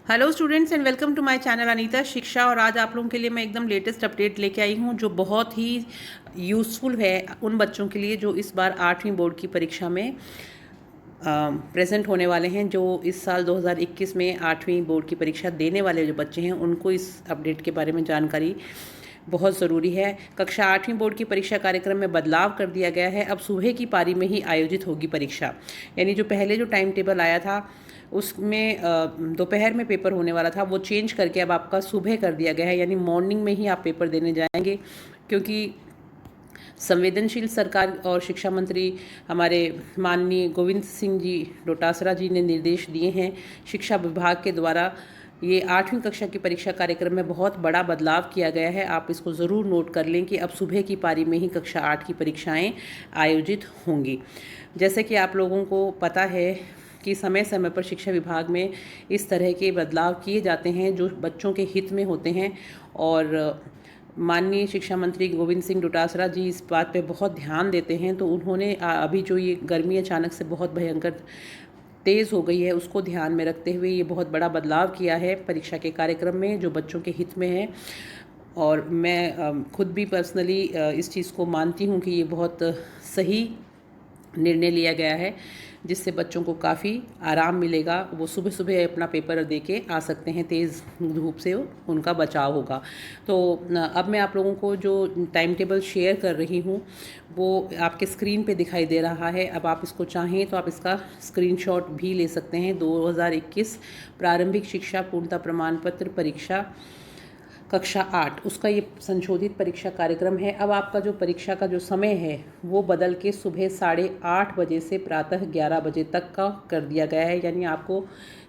Hello students and welcome to my channel Anita Shiksha. और आज आप लोगों के लिए मैं एकदम लेटेस्ट अपडेट लेके आई हूँ जो बहुत ही यूज़फुल है उन बच्चों के लिए जो इस बार 8वीं बोर्ड की परीक्षा में प्रेजेंट होने वाले हैं। जो इस साल 2021 में 8वीं बोर्ड की परीक्षा देने वाले जो बच्चे हैं उनको इस अपडेट के बारे में जानकारी बहुत ज़रूरी है। कक्षा 8वीं बोर्ड की परीक्षा कार्यक्रम में बदलाव कर दिया गया है। अब सुबह की पारी में ही आयोजित होगी परीक्षा, यानी जो पहले जो टाइम टेबल आया था उसमें दोपहर में पेपर होने वाला था, वो चेंज करके अब आपका सुबह कर दिया गया है, यानी मॉर्निंग में ही आप पेपर देने जाएंगे। क्योंकि संवेदनशील सरकार और शिक्षा मंत्री हमारे माननीय गोविंद सिंह जी डोटासरा जी ने निर्देश दिए हैं शिक्षा विभाग के द्वारा। ये 8वीं कक्षा की परीक्षा कार्यक्रम में बहुत बड़ा बदलाव किया गया है। आप इसको ज़रूर नोट कर लें कि अब सुबह की पारी में ही कक्षा 8 की परीक्षाएं आयोजित होंगी। जैसे कि आप लोगों को पता है कि समय समय पर शिक्षा विभाग में इस तरह के बदलाव किए जाते हैं जो बच्चों के हित में होते हैं। और माननीय शिक्षा मंत्री गोविंद सिंह डोटासरा जी इस बात पे बहुत ध्यान देते हैं। तो उन्होंने अभी जो ये गर्मी अचानक से बहुत भयंकर तेज़ हो गई है उसको ध्यान में रखते हुए ये बहुत बड़ा बदलाव किया है परीक्षा के कार्यक्रम में जो बच्चों के हित में है। और मैं खुद भी पर्सनली इस चीज़ को मानती हूँ कि ये बहुत सही निर्णय लिया गया है जिससे बच्चों को काफ़ी आराम मिलेगा। वो सुबह सुबह अपना पेपर दे के आ सकते हैं, तेज़ धूप से उनका बचाव होगा। तो अब मैं आप लोगों को जो टाइम टेबल शेयर कर रही हूँ वो आपके स्क्रीन पे दिखाई दे रहा है। अब आप इसको चाहें तो आप इसका स्क्रीनशॉट भी ले सकते हैं। 2021 प्रारंभिक शिक्षा पूर्णता प्रमाण पत्र परीक्षा कक्षा 8 उसका ये संशोधित परीक्षा कार्यक्रम है। अब आपका जो परीक्षा का जो समय है वो बदल के सुबह 8:30 बजे से प्रातः 11 बजे तक का कर दिया गया है। यानी आपको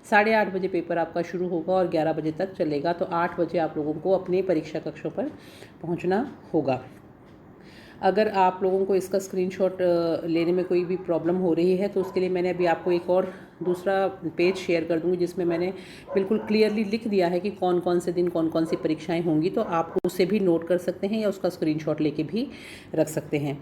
8:30 बजे पेपर आपका शुरू होगा और 11 बजे तक चलेगा। तो 8 बजे आप लोगों को अपने परीक्षा कक्षों पर पहुंचना होगा। अगर आप लोगों को इसका स्क्रीनशॉट लेने में कोई भी प्रॉब्लम हो रही है तो उसके लिए मैंने अभी आपको एक और दूसरा पेज शेयर कर दूंगी जिसमें मैंने बिल्कुल क्लियरली लिख दिया है कि कौन कौन से दिन कौन कौन सी परीक्षाएं होंगी। तो आप उसे भी नोट कर सकते हैं या उसका स्क्रीनशॉट लेके भी रख सकते हैं।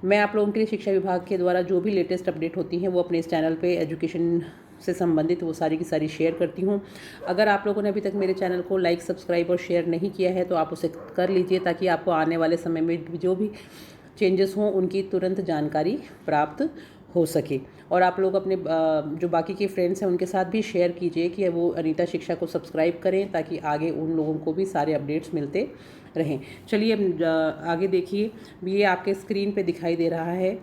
मैं आप लोगों के लिए शिक्षा विभाग के द्वारा जो भी लेटेस्ट अपडेट होती हैं वो अपने इस चैनल पे एजुकेशन से संबंधित वो सारी की सारी शेयर करती हूँ। अगर आप लोगों ने अभी तक मेरे चैनल को लाइक सब्सक्राइब और शेयर नहीं किया है तो आप उसे कर लीजिए ताकि आपको आने वाले समय में जो भी चेंजेस हों उनकी तुरंत जानकारी प्राप्त हो सके। और आप लोग अपने जो बाकी के फ्रेंड्स हैं उनके साथ भी शेयर कीजिए कि वो अनीता शिक्षा को सब्सक्राइब करें ताकि आगे उन लोगों को भी सारे अपडेट्स मिलते रहें। चलिए अब आगे देखिए, ये आपके स्क्रीन पे दिखाई दे रहा है।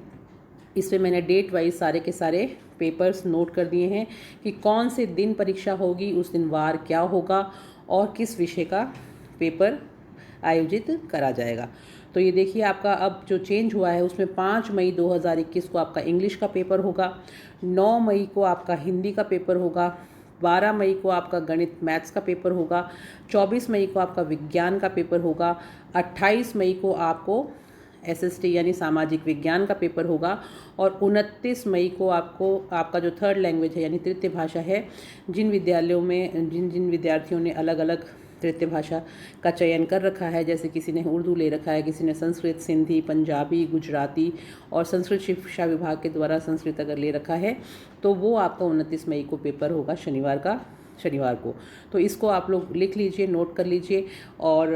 इसमें मैंने डेट वाइज सारे के सारे पेपर्स नोट कर दिए हैं कि कौन से दिन परीक्षा होगी, उस दिन वार क्या होगा और किस विषय का पेपर आयोजित करा जाएगा। तो ये देखिए आपका अब जो चेंज हुआ है उसमें 5 मई 2021 को आपका इंग्लिश का पेपर होगा, 9 मई को आपका हिंदी का पेपर होगा, 12 मई को आपका गणित मैथ्स का पेपर होगा, 24 मई को आपका विज्ञान का पेपर होगा, 28 मई को आपको एसएसटी यानी सामाजिक विज्ञान का पेपर होगा और 29 मई को आपको आपका जो थर्ड लैंग्वेज है यानी तृतीय भाषा है, जिन विद्यालयों में जिन विद्यार्थियों ने अलग अलग तृतीय भाषा का चयन कर रखा है, जैसे किसी ने उर्दू ले रखा है, किसी ने संस्कृत, सिंधी, पंजाबी, गुजराती और संस्कृत शिक्षा विभाग के द्वारा संस्कृत अगर ले रखा है तो वो आपका 29 मई को पेपर होगा शनिवार को। तो इसको आप लोग लिख लीजिए, नोट कर लीजिए। और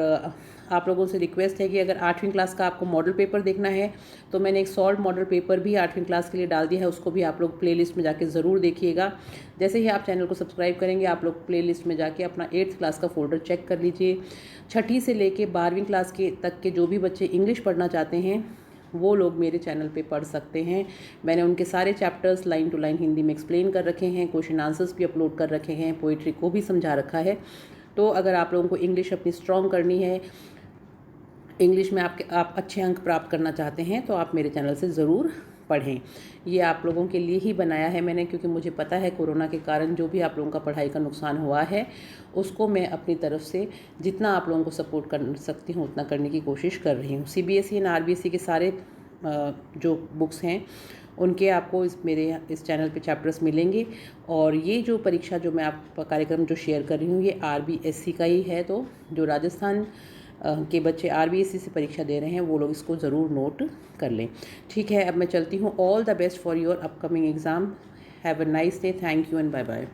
आप लोगों से रिक्वेस्ट है कि अगर 8वीं क्लास का आपको मॉडल पेपर देखना है तो मैंने एक सॉल्व मॉडल पेपर भी 8वीं क्लास के लिए डाल दिया है, उसको भी आप लोग प्लेलिस्ट में जाके ज़रूर देखिएगा। जैसे ही आप चैनल को सब्सक्राइब करेंगे आप लोग प्लेलिस्ट में जाके अपना 8th क्लास का फोल्डर चेक कर लीजिए। 6ठी से लेके 12वीं क्लास के तक के जो भी बच्चे इंग्लिश पढ़ना चाहते हैं वो लोग मेरे चैनल पे पढ़ सकते हैं। मैंने उनके सारे chapters line to line Hindi में एक्सप्लेन कर रखे हैं, क्वेश्चन आंसर्स भी अपलोड कर रखे हैं, पोइट्री को भी समझा रखा है। तो अगर आप लोगों को इंग्लिश अपनी स्ट्रॉन्ग करनी है, इंग्लिश में आप अच्छे अंक प्राप्त करना चाहते हैं तो आप मेरे चैनल से ज़रूर पढ़ें। ये आप लोगों के लिए ही बनाया है मैंने, क्योंकि मुझे पता है कोरोना के कारण जो भी आप लोगों का पढ़ाई का नुकसान हुआ है उसको मैं अपनी तरफ से जितना आप लोगों को सपोर्ट कर सकती हूँ उतना करने की कोशिश कर रही हूँ। सीबीएसई एंड आरबीएसई के सारे जो बुक्स हैं उनके आपको मेरे इस चैनल पे चैप्टर्स मिलेंगे। और ये जो परीक्षा जो मैं आप कार्यक्रम जो शेयर कर रही हूँ ये आरबीएसई का ही है। तो जो राजस्थान के बच्चे आरबीएसई से परीक्षा दे रहे हैं वो लोग इसको ज़रूर नोट कर लें। ठीक है, अब मैं चलती हूँ। All the best for your upcoming exam. Have a nice day. Thank you and bye bye.